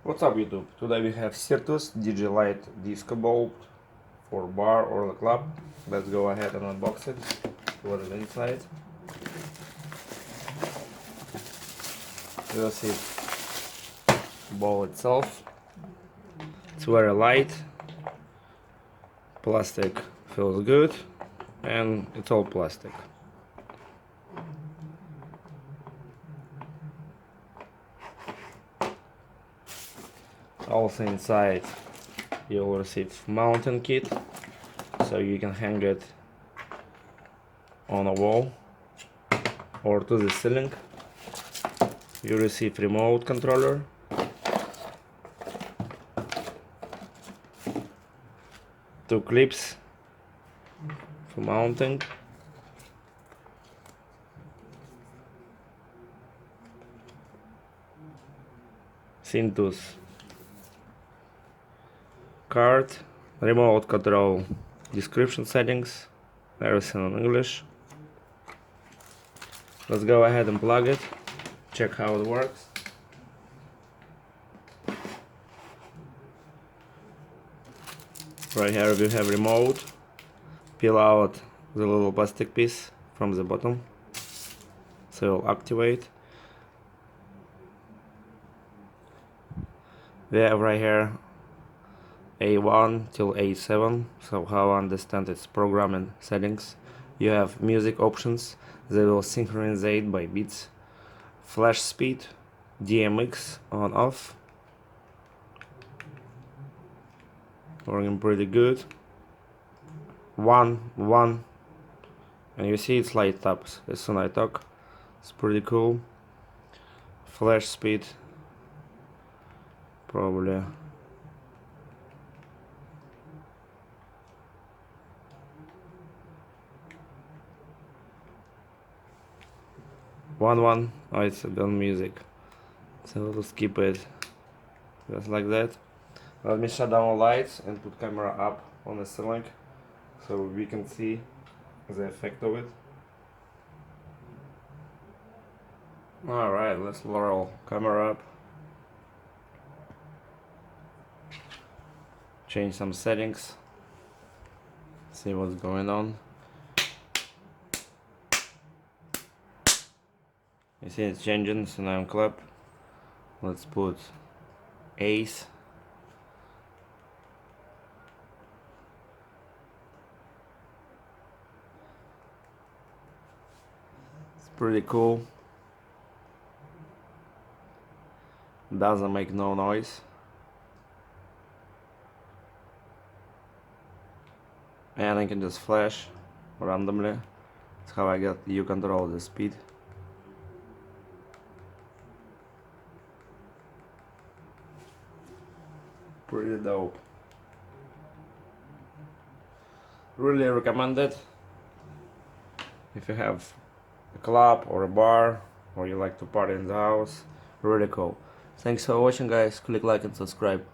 What's up YouTube? Today we have Syntus DJ Light Disco Bulb for bar or the club. Let's go ahead and unbox it. What is inside? You'll see ball itself. It's very light. Plastic feels good and it's all plastic. Also inside you'll receive mounting kit, so you can hang it on a wall or to the ceiling. You receive remote controller, two clips for mounting, Syntus card, remote control, description settings, everything in English. Let's go ahead and plug it, check how it works. Right here we have remote. Peel out the little plastic piece from the bottom, so it'll activate. We have right here A1 till A7, so how I understand it's programming settings. You have music options, they will synchronize by beats, flash speed, DMX on off, working pretty good. 1 and you see it's light up as soon as I talk. It's pretty cool. Flash speed probably 1. Oh, it's done music, so let's keep it just like that. Let me shut down the lights and put camera up on the ceiling so we can see the effect of it. Alright, let's roll camera up, change some settings, see what's going on. You see it's changing, so now clap. Let's put ace. It's pretty cool. Doesn't make no noise. And I can just flash randomly. That's how I get you control the speed. Pretty dope. Really recommend it if you have a club or a bar or you like to party in the house. Really cool. Thanks for watching guys, click like and subscribe.